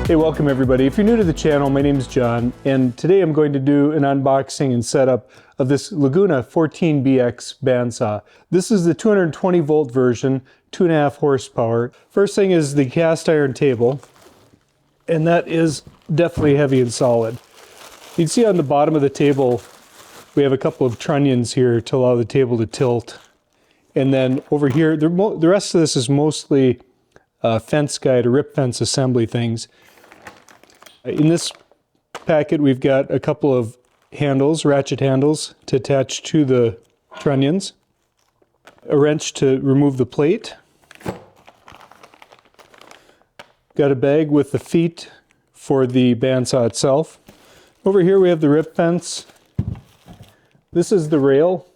Hey, welcome everybody. If you're new to the channel, my name is John, and today I'm going to do an unboxing and setup of this Laguna 14bx bandsaw. This is the 220 volt version, 2.5 horsepower. First thing is the cast iron table, and that is definitely heavy and solid. You can see on the bottom of the table, we have a couple of trunnions here to allow the table to tilt. And then over here, the rest of this is mostly fence guide or rip fence assembly things. In this packet, we've got a couple of handles, ratchet handles, to attach to the trunnions, a wrench to remove the plate, got a bag with the feet for the bandsaw itself. Over here we have the rip fence. This is the rail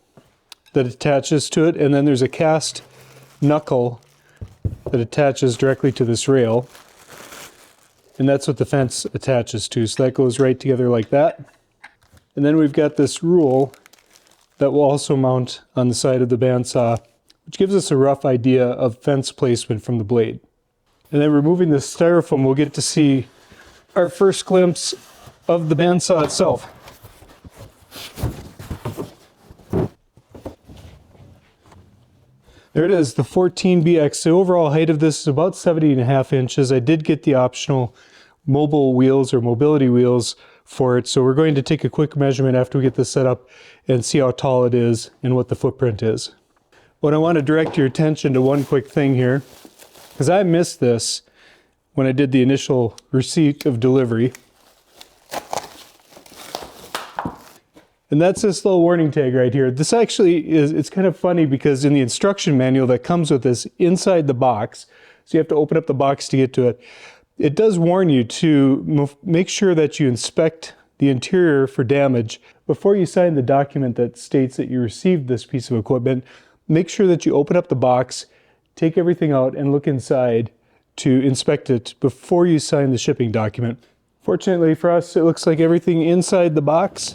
that attaches to it, and then there's a cast knuckle that attaches directly to this rail. And that's what the fence attaches to, so that goes right together like that. And then we've got this rule that will also mount on the side of the bandsaw, which gives us a rough idea of fence placement from the blade. And then removing the styrofoam, we'll get to see our first glimpse of the bandsaw itself. There it is, the 14bx. The overall height of this is about 70.5 inches. I did get the optional mobile wheels or mobility wheels for it, so we're going to take a quick measurement after we get this set up and see how tall it is and what the footprint is. But I want to direct your attention to one quick thing here, because I missed this when I did the initial receipt of delivery. And that's this little warning tag right here. This actually is, it's kind of funny because in the instruction manual that comes with this inside the box, so you have to open up the box to get to it, it does warn you to make sure that you inspect the interior for damage. Before you sign the document that states that you received this piece of equipment, make sure that you open up the box, take everything out, and look inside to inspect it before you sign the shipping document. Fortunately for us, it looks like everything inside the box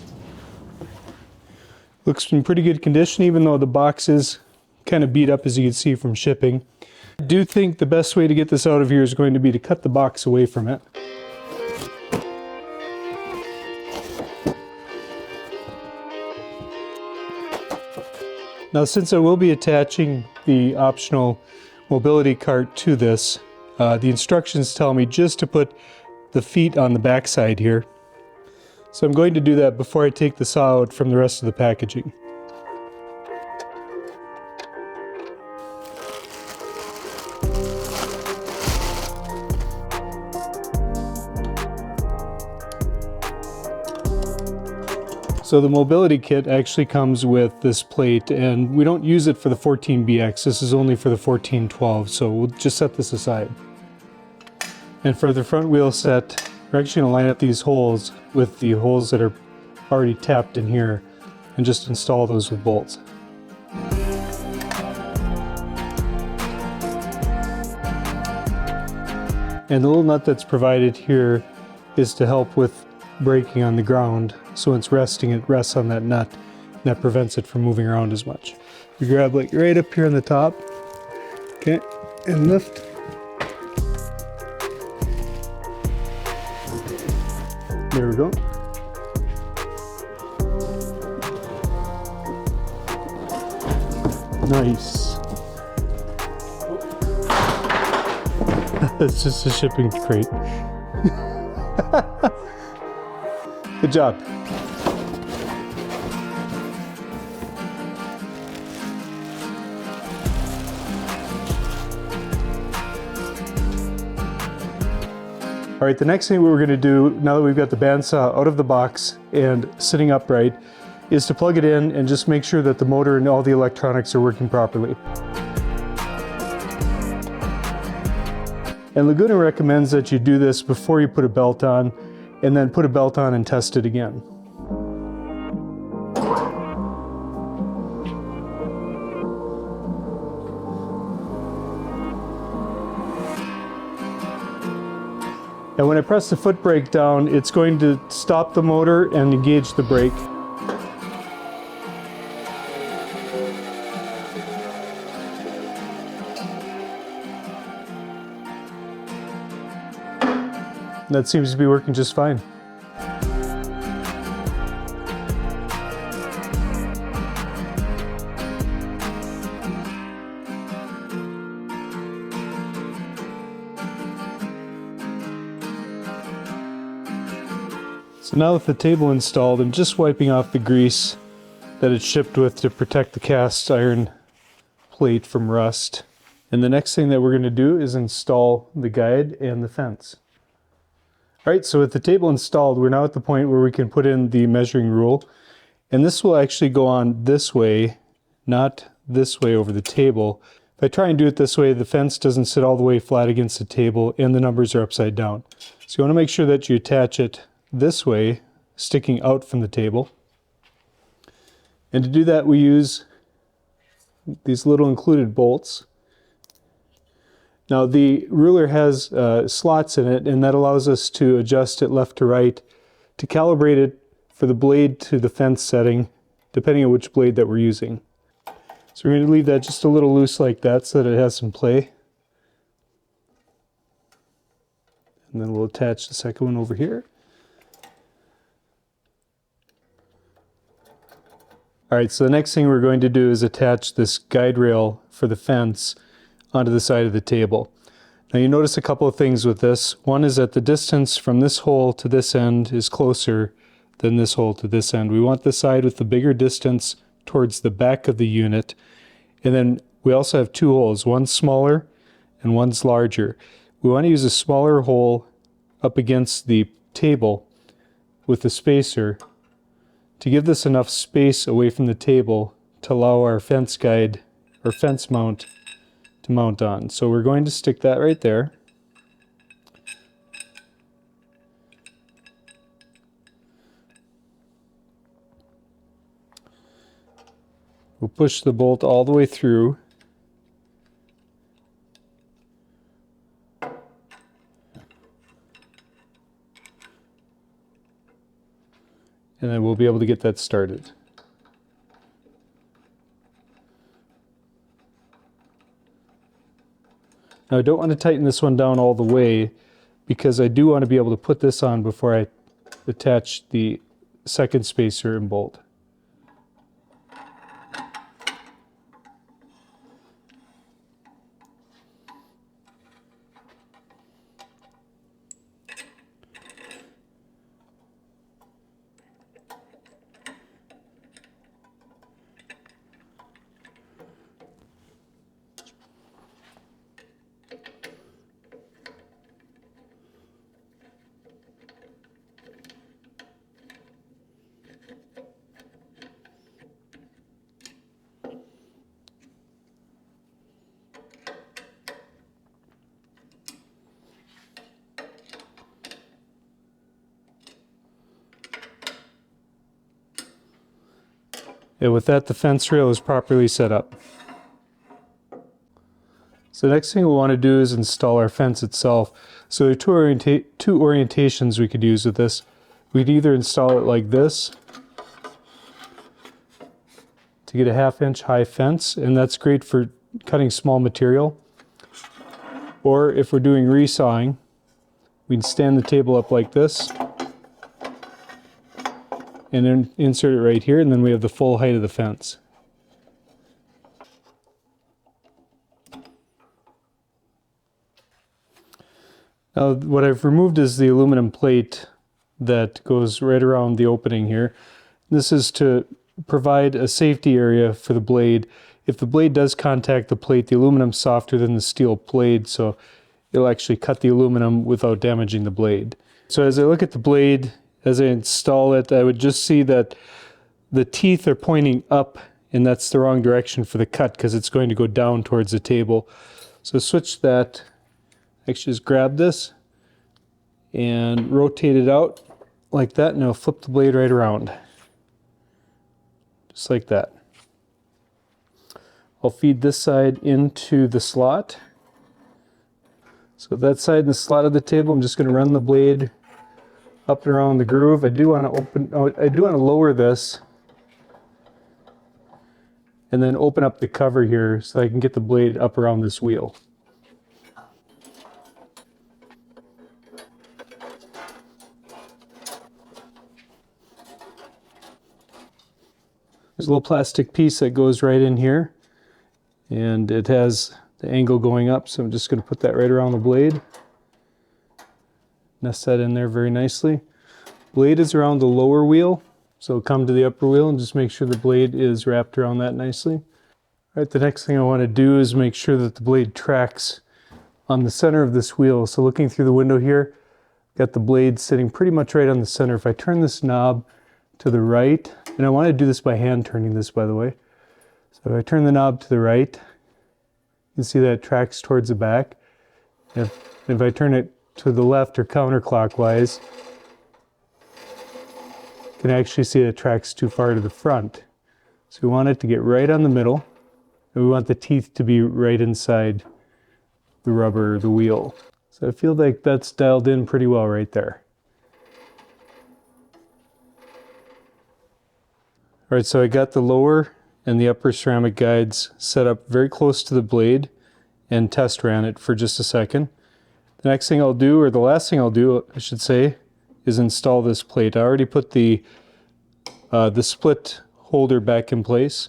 looks in pretty good condition, even though the box is kind of beat up, as you can see from shipping. I do think the best way to get this out of here is going to be to cut the box away from it. Now, since I will be attaching the optional mobility cart to this, the instructions tell me just to put the feet on the back side here. So I'm going to do that before I take the saw out from the rest of the packaging. So the mobility kit actually comes with this plate, and we don't use it for the 14bx. This is only for the 1412, so we'll just set this aside. And for the front wheel set, we're actually going to line up these holes with the holes that are already tapped in here and just install those with bolts. And the little nut that's provided here is to help with braking on the ground. So when it's resting, it rests on that nut, and that prevents it from moving around as much. You grab like right up here on the top, okay, and lift. There we go. Nice. It's just a shipping crate. Good job. All right, the next thing we're going to do, now that we've got the bandsaw out of the box and sitting upright, is to plug it in and just make sure that the motor and all the electronics are working properly. And Laguna recommends that you do this before you put a belt on, and then put a belt on and test it again. And when I press the foot brake down, it's going to stop the motor and engage the brake. That seems to be working just fine. So now with the table installed, I'm just wiping off the grease that it's shipped with to protect the cast iron plate from rust. And the next thing that we're going to do is install the guide and the fence. Alright, so with the table installed, we're now at the point where we can put in the measuring rule. And this will actually go on this way, not this way over the table. If I try and do it this way, the fence doesn't sit all the way flat against the table and the numbers are upside down. So you want to make sure that you attach it this way, sticking out from the table. And to do that, we use these little included bolts. Now the ruler has slots in it, and that allows us to adjust it left to right to calibrate it for the blade to the fence setting, depending on which blade that we're using. So we're going to leave that just a little loose like that so that it has some play. And then we'll attach the second one over here. Alright, so the next thing we're going to do is attach this guide rail for the fence onto the side of the table. Now you notice a couple of things with this. One is that the distance from this hole to this end is closer than this hole to this end. We want the side with the bigger distance towards the back of the unit. And then we also have two holes, one's smaller and one's larger. We want to use a smaller hole up against the table with the spacer to give this enough space away from the table to allow our fence guide or fence mount to mount on. So we're going to stick that right there. We'll push the bolt all the way through. And then we'll be able to get that started. Now I don't want to tighten this one down all the way because I do want to be able to put this on before I attach the second spacer and bolt. And with that, the fence rail is properly set up. So the next thing we want to do is install our fence itself. So there are two orientations we could use with this. We could either install it like this to get a 1/2 inch high fence, and that's great for cutting small material. Or if we're doing resawing, we can stand the table up like this and then insert it right here, and then we have the full height of the fence. Now what I've removed is the aluminum plate that goes right around the opening here. This is to provide a safety area for the blade. If the blade does contact the plate, the aluminum's softer than the steel blade, so it'll actually cut the aluminum without damaging the blade. So as I look at the blade, as I install it, I would just see that the teeth are pointing up, and that's the wrong direction for the cut because it's going to go down towards the table. So switch that. Actually just grab this and rotate it out like that, and I'll flip the blade right around. Just like that. I'll feed this side into the slot. So that side in the slot of the table, I'm just going to run the blade up and around the groove. I do want to lower this and then open up the cover here so I can get the blade up around this wheel. There's a little plastic piece that goes right in here, and it has the angle going up, so I'm just going to put that right around the blade. Nest that in there very nicely. Blade is around the lower wheel, so come to the upper wheel and just make sure the blade is wrapped around that nicely. All right, the next thing I want to do is make sure that the blade tracks on the center of this wheel. So looking through the window here, got the blade sitting pretty much right on the center. If I turn this knob to the right, and I want to do this by hand turning this, by the way. So if I turn the knob to the right, you can see that it tracks towards the back. If I turn it to the left or counterclockwise, you can actually see that it tracks too far to the front. So we want it to get right on the middle, and we want the teeth to be right inside the rubber or the wheel. So I feel like that's dialed in pretty well right there. All right, so I got the lower and the upper ceramic guides set up very close to the blade and test ran it for just a second. The next thing I'll do, or the last thing I'll do, I should say, is install this plate. I already put the split holder back in place.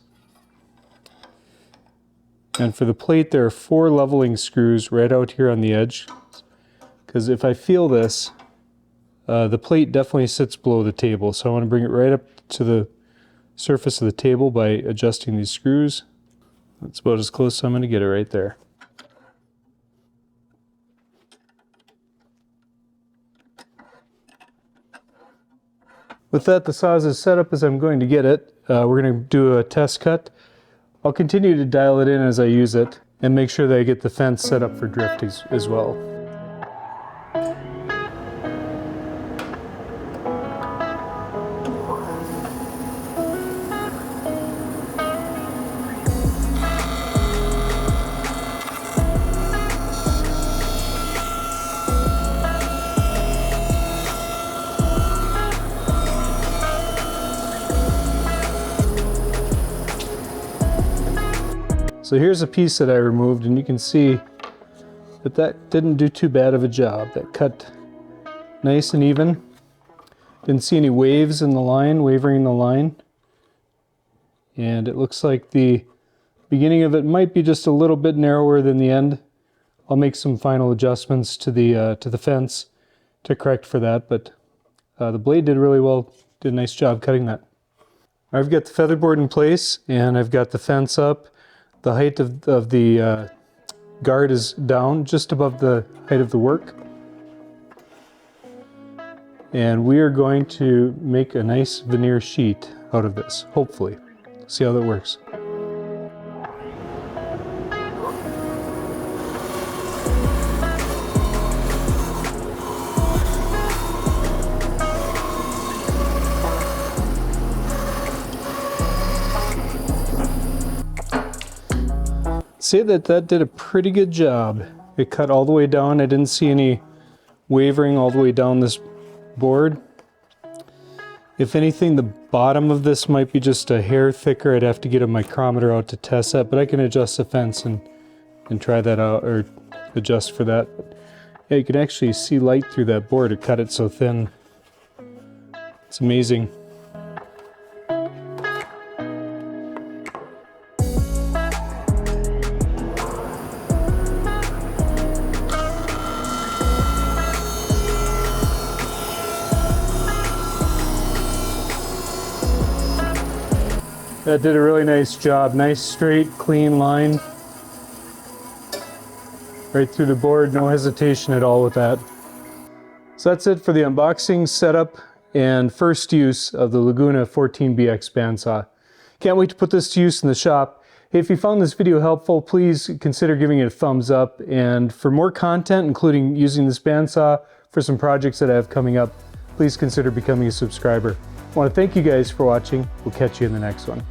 And for the plate, there are 4 leveling screws right out here on the edge. Because if I feel this, the plate definitely sits below the table. So I want to bring it right up to the surface of the table by adjusting these screws. That's about as close as I'm going to get it right there. With that, the saw is as set up as I'm going to get it. We're going to do a test cut. I'll continue to dial it in as I use it and make sure that I get the fence set up for drift as well. So here's a piece that I removed, and you can see that that didn't do too bad of a job. That cut nice and even. Didn't see any waves in the line, wavering in the line. And it looks like the beginning of it might be just a little bit narrower than the end. I'll make some final adjustments to the fence to correct for that, but the blade did really well, did a nice job cutting that. I've got the featherboard in place, and I've got the fence up. The height of the guard is down just above the height of the work. And we are going to make a nice veneer sheet out of this, hopefully. See how that works. Say that did a pretty good job. It cut all the way down. I didn't see any wavering all the way down this board. If anything, the bottom of this might be just a hair thicker. I'd have to get a micrometer out to test that, but I can adjust the fence and try that out, or adjust for that. But yeah, you can actually see light through that board. It cut it so thin. It's amazing. That did a really nice job. Nice, straight, clean line. Right through the board, no hesitation at all with that. So that's it for the unboxing, setup, and first use of the Laguna 14bx bandsaw. Can't wait to put this to use in the shop. Hey, if you found this video helpful, please consider giving it a thumbs up. And for more content, including using this bandsaw for some projects that I have coming up, please consider becoming a subscriber. I want to thank you guys for watching. We'll catch you in the next one.